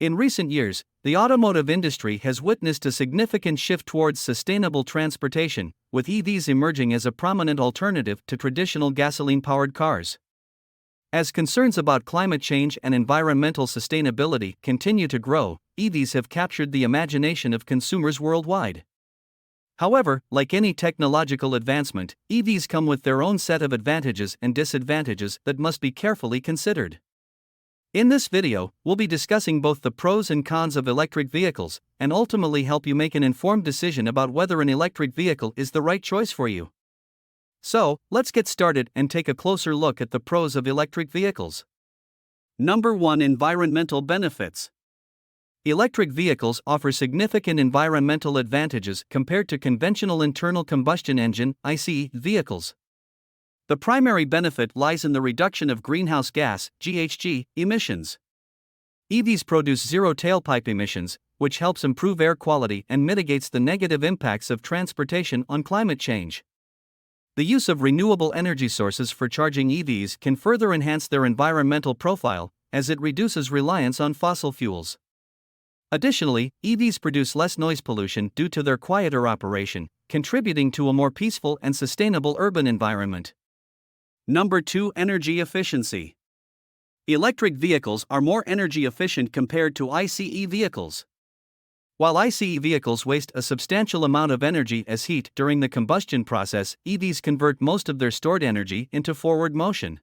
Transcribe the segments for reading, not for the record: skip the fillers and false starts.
In recent years, the automotive industry has witnessed a significant shift towards sustainable transportation, with EVs emerging as a prominent alternative to traditional gasoline-powered cars. As concerns about climate change and environmental sustainability continue to grow, EVs have captured the imagination of consumers worldwide. However, like any technological advancement, EVs come with their own set of advantages and disadvantages that must be carefully considered. In this video, we'll be discussing both the pros and cons of electric vehicles, and ultimately help you make an informed decision about whether an electric vehicle is the right choice for you. So, let's get started and take a closer look at the pros of electric vehicles. Number 1. Environmental benefits. Electric vehicles offer significant environmental advantages compared to conventional internal combustion engine (ICE) vehicles. The primary benefit lies in the reduction of greenhouse gas (GHG) emissions. EVs produce zero tailpipe emissions, which helps improve air quality and mitigates the negative impacts of transportation on climate change. The use of renewable energy sources for charging EVs can further enhance their environmental profile, as it reduces reliance on fossil fuels. Additionally, EVs produce less noise pollution due to their quieter operation, contributing to a more peaceful and sustainable urban environment. Number 2. Energy efficiency. Electric vehicles are more energy efficient compared to ICE vehicles. While ICE vehicles waste a substantial amount of energy as heat during the combustion process, EVs convert most of their stored energy into forward motion.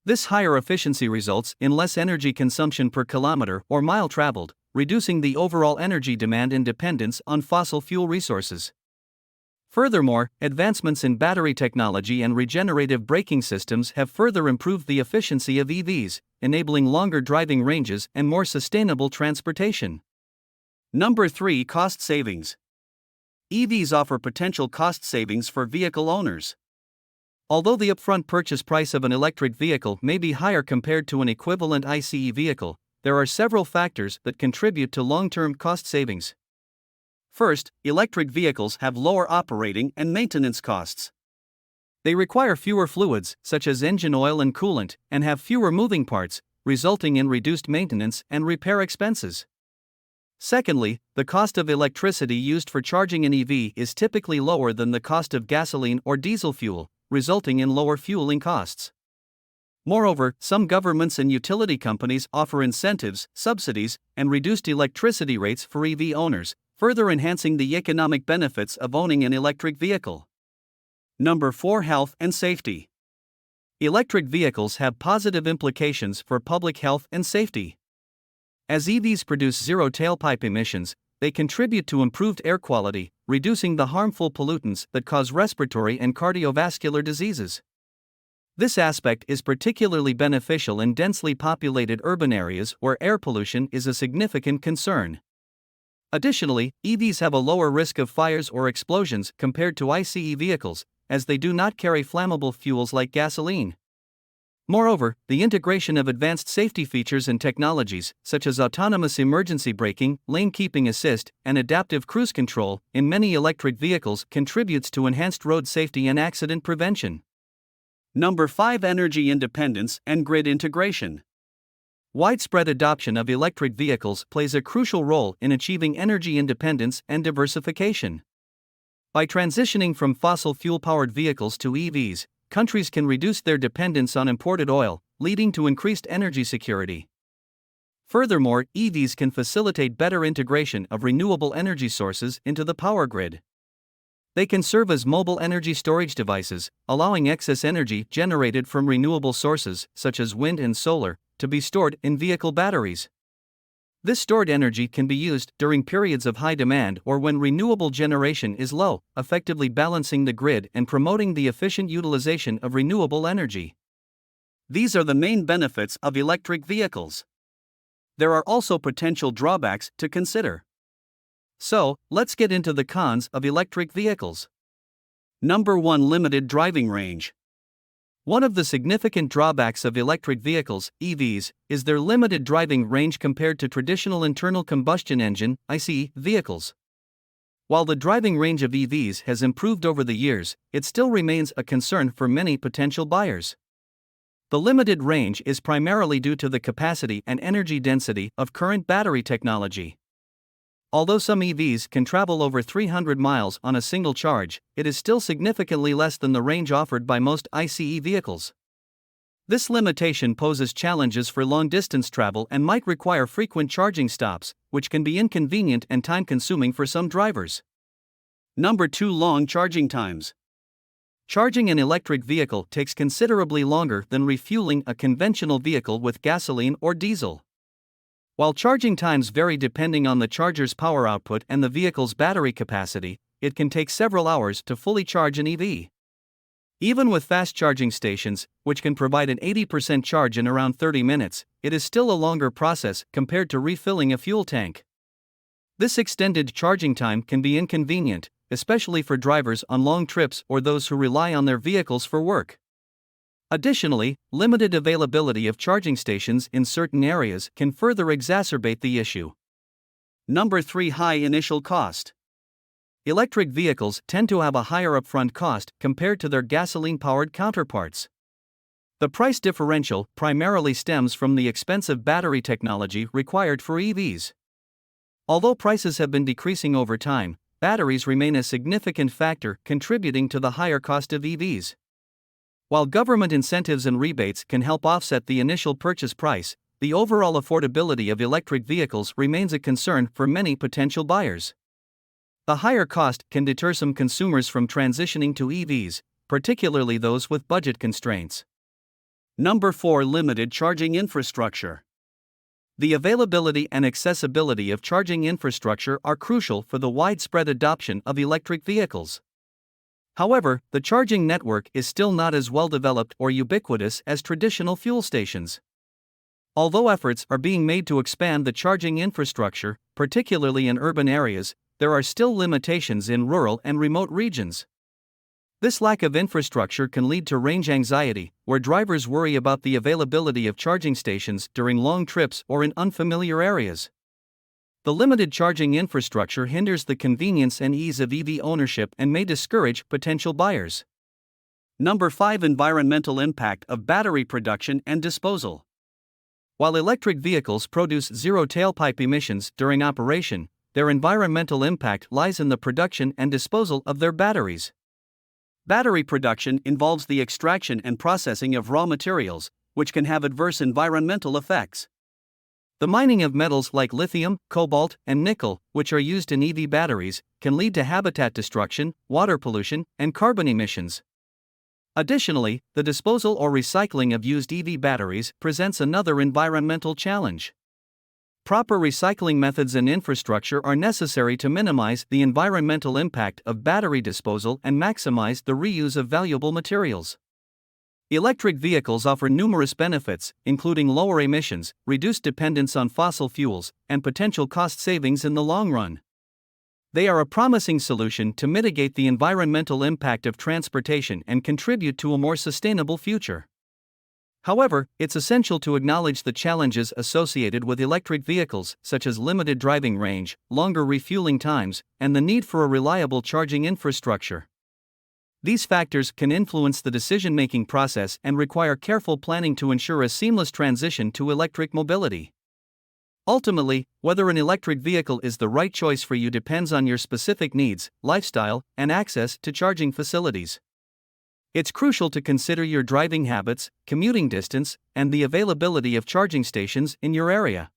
This higher efficiency results in less energy consumption per kilometer or mile traveled, reducing the overall energy demand and dependence on fossil fuel resources. Furthermore, advancements in battery technology and regenerative braking systems have further improved the efficiency of EVs, enabling longer driving ranges and more sustainable transportation. Number 3. Cost savings. EVs offer potential cost savings for vehicle owners. Although the upfront purchase price of an electric vehicle may be higher compared to an equivalent ICE vehicle, there are several factors that contribute to long-term cost savings. First, electric vehicles have lower operating and maintenance costs. They require fewer fluids, such as engine oil and coolant, and have fewer moving parts, resulting in reduced maintenance and repair expenses. Secondly, the cost of electricity used for charging an EV is typically lower than the cost of gasoline or diesel fuel, resulting in lower fueling costs. Moreover, some governments and utility companies offer incentives, subsidies, and reduced electricity rates for EV owners, further enhancing the economic benefits of owning an electric vehicle. Number 4. Health and safety. Electric vehicles have positive implications for public health and safety. As EVs produce zero tailpipe emissions, they contribute to improved air quality, reducing the harmful pollutants that cause respiratory and cardiovascular diseases. This aspect is particularly beneficial in densely populated urban areas where air pollution is a significant concern. Additionally, EVs have a lower risk of fires or explosions compared to ICE vehicles, as they do not carry flammable fuels like gasoline. Moreover, the integration of advanced safety features and technologies, such as autonomous emergency braking, lane keeping assist, and adaptive cruise control, in many electric vehicles contributes to enhanced road safety and accident prevention. Number 5. Energy independence and grid integration. Widespread adoption of electric vehicles plays a crucial role in achieving energy independence and diversification. By transitioning from fossil fuel-powered vehicles to EVs, countries can reduce their dependence on imported oil, leading to increased energy security. Furthermore, EVs can facilitate better integration of renewable energy sources into the power grid. They can serve as mobile energy storage devices, allowing excess energy generated from renewable sources, such as wind and solar, to be stored in vehicle batteries. This stored energy can be used during periods of high demand or when renewable generation is low, effectively balancing the grid and promoting the efficient utilization of renewable energy. These are the main benefits of electric vehicles. There are also potential drawbacks to consider. So, let's get into the cons of electric vehicles. Number 1. Limited driving range. One of the significant drawbacks of electric vehicles, EVs, is their limited driving range compared to traditional internal combustion engine (ICE) vehicles. While the driving range of EVs has improved over the years, it still remains a concern for many potential buyers. The limited range is primarily due to the capacity and energy density of current battery technology. Although some EVs can travel over 300 miles on a single charge, it is still significantly less than the range offered by most ICE vehicles. This limitation poses challenges for long-distance travel and might require frequent charging stops, which can be inconvenient and time-consuming for some drivers. Number 2. Long charging times. Charging an electric vehicle takes considerably longer than refueling a conventional vehicle with gasoline or diesel. While charging times vary depending on the charger's power output and the vehicle's battery capacity, it can take several hours to fully charge an EV. Even with fast charging stations, which can provide an 80% charge in around 30 minutes, it is still a longer process compared to refilling a fuel tank. This extended charging time can be inconvenient, especially for drivers on long trips or those who rely on their vehicles for work. Additionally, limited availability of charging stations in certain areas can further exacerbate the issue. Number 3. High initial cost. Electric vehicles tend to have a higher upfront cost compared to their gasoline-powered counterparts. The price differential primarily stems from the expensive battery technology required for EVs. Although prices have been decreasing over time, batteries remain a significant factor contributing to the higher cost of EVs. While government incentives and rebates can help offset the initial purchase price, the overall affordability of electric vehicles remains a concern for many potential buyers. The higher cost can deter some consumers from transitioning to EVs, particularly those with budget constraints. Number 4. Limited charging infrastructure. The availability and accessibility of charging infrastructure are crucial for the widespread adoption of electric vehicles. However, the charging network is still not as well developed or ubiquitous as traditional fuel stations. Although efforts are being made to expand the charging infrastructure, particularly in urban areas, there are still limitations in rural and remote regions. This lack of infrastructure can lead to range anxiety, where drivers worry about the availability of charging stations during long trips or in unfamiliar areas. The limited charging infrastructure hinders the convenience and ease of EV ownership and may discourage potential buyers. Number 5. Environmental impact of battery production and disposal. While electric vehicles produce zero tailpipe emissions during operation, their environmental impact lies in the production and disposal of their batteries. Battery production involves the extraction and processing of raw materials, which can have adverse environmental effects. The mining of metals like lithium, cobalt, and nickel, which are used in EV batteries, can lead to habitat destruction, water pollution, and carbon emissions. Additionally, the disposal or recycling of used EV batteries presents another environmental challenge. Proper recycling methods and infrastructure are necessary to minimize the environmental impact of battery disposal and maximize the reuse of valuable materials. Electric vehicles offer numerous benefits, including lower emissions, reduced dependence on fossil fuels, and potential cost savings in the long run. They are a promising solution to mitigate the environmental impact of transportation and contribute to a more sustainable future. However, it's essential to acknowledge the challenges associated with electric vehicles, such as limited driving range, longer refueling times, and the need for a reliable charging infrastructure. These factors can influence the decision-making process and require careful planning to ensure a seamless transition to electric mobility. Ultimately, whether an electric vehicle is the right choice for you depends on your specific needs, lifestyle, and access to charging facilities. It's crucial to consider your driving habits, commuting distance, and the availability of charging stations in your area.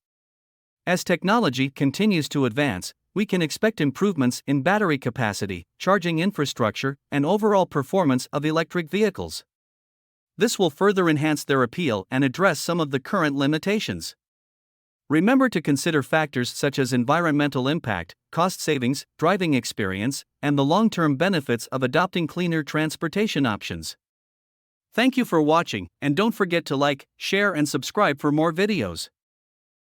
As technology continues to advance, we can expect improvements in battery capacity, charging infrastructure, and overall performance of electric vehicles. This will further enhance their appeal and address some of the current limitations. Remember to consider factors such as environmental impact, cost savings, driving experience, and the long-term benefits of adopting cleaner transportation options. Thank you for watching, and don't forget to like, share, and subscribe for more videos.